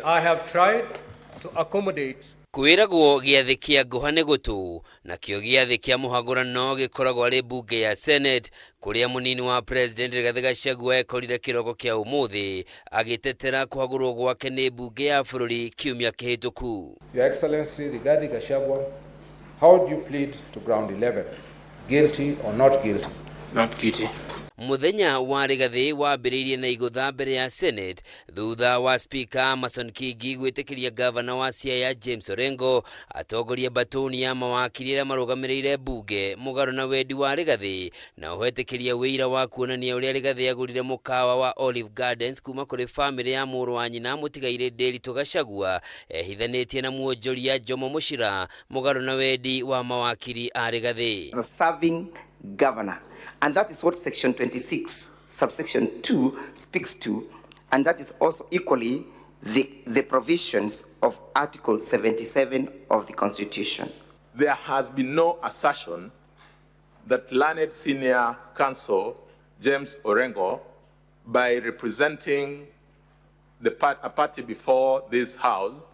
I have tried to accommodate. Kwiragwo giathi kia nguhane gutu na kio giathi kia muhagurano gikoragwo ari bunge ya Senate kuria munini wa President Rigathi Gachagua ekorire kiroko kia umuthi agitetera kuhagurwo gwake ni bunge ya bururi kiumia kihituku. Your Excellency Rigathi Gachagua, how do you plead to ground 11? Guilty or not guilty? Not guilty. Muthenya wa Rigathi wambiriirie na igutha mbere ya Senate thutha wa Speaker Mason Kingi gwitikiria Governor wa CIIRA James Orengo atongoria batoni ya mawakiri marugamiriire bunge mugaru na wendi wa Rigathi na uhetikiria Wuira wa kuonania uria Rigathi agurire mukawa wa Olive Gardens kuma kuri family ya muru wa nyina mutigaire Nderitu Gachagua ehithanitie na muonjoria Jomo Muchira mugaru na wendi wa mawakiri a Rigathi. The serving governor. And that is what section 26, subsection 2 speaks to. And that is also equally the provisions of Article 77 of the Constitution. There has been no assertion that learned senior counsel James Orengo, by representing a party before this House,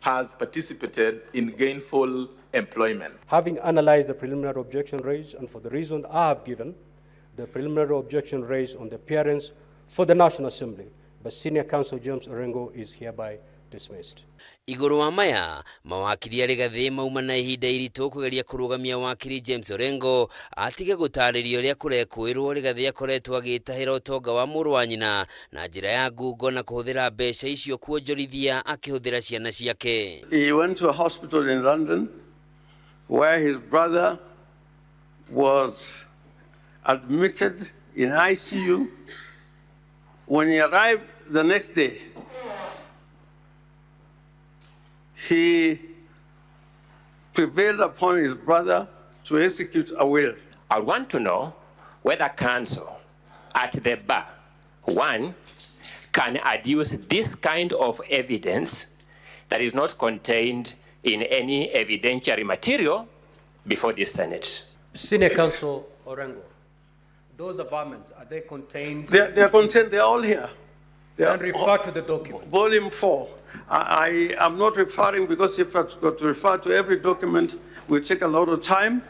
has participated in gainful employment. Having analyzed the preliminary objection raised, and for the reason I have given, the preliminary objection raised on the appearance for the National Assembly by Senior Counsel James Orengo is hereby dismissed. Iguru wa maya mawakiri Rigathi mauma na ihinda iritu kugeria kurugamia wakiri James Orengo atige gutaririo ria kurekwirwo Rigathi akoretwo agitahira utonga wa muru wa nyina na njira ya ngungo na kuhuthira mbeca icio kuonjorithia akihuthira ciana ciake. He went to a hospital in London where his brother was admitted in ICU. When he arrived the next day, he prevailed upon his brother to execute a will. I want to know whether counsel at the bar, one, can adduce this kind of evidence that is not contained in any evidentiary material before the Senate. Senior Counsel Orengo, those amendments, are they contained? They are contained, they are all here. They and refer to the document. Volume 4. I am not referring, because if I got to refer to every document, it will take a lot of time,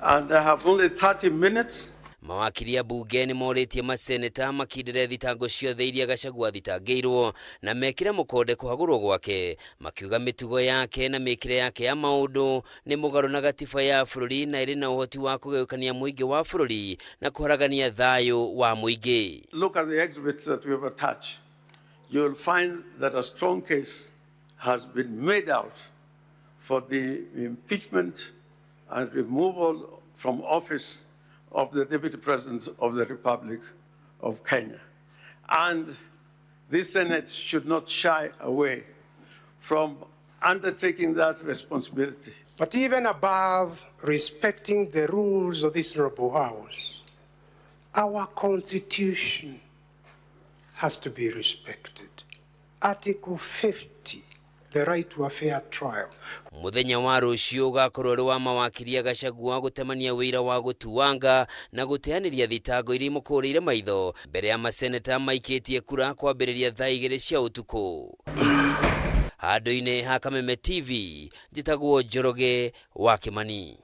and I have only 30 minutes. Mawakiri ya bunge ni moritie maseneta makindire thitango ciothe iria Gachagua thitangiirwo na mekire mukonde kuhagurwo gwake makiuga mitugo yake na mikire yake ya maundu ni mugaru na gatiba ya bururi na iri na uhoti wa kugayukania muingi wa bururi na kuharagania thayo wa muingi. Look at the exhibits that we have attached. You will find that a strong case has been made out for the impeachment and removal from office of the Deputy President of the Republic of Kenya. And this Senate should not shy away from undertaking that responsibility. But even above respecting the rules of this honorable House, our Constitution has to be respected. Article 50, the right to a fair trial. Muthenya wa RUCIU gakorwo ri wa mawakiri Gachagua gutemania wira wa gutuwanga na guteaniria thitango iri mukuriire maitho mbere ya maseneta maikitie kura kwambiriria thaa 2 cia utuku. Handu-ini ha Kameme TV, njitagwo Njoroge wa Kimani.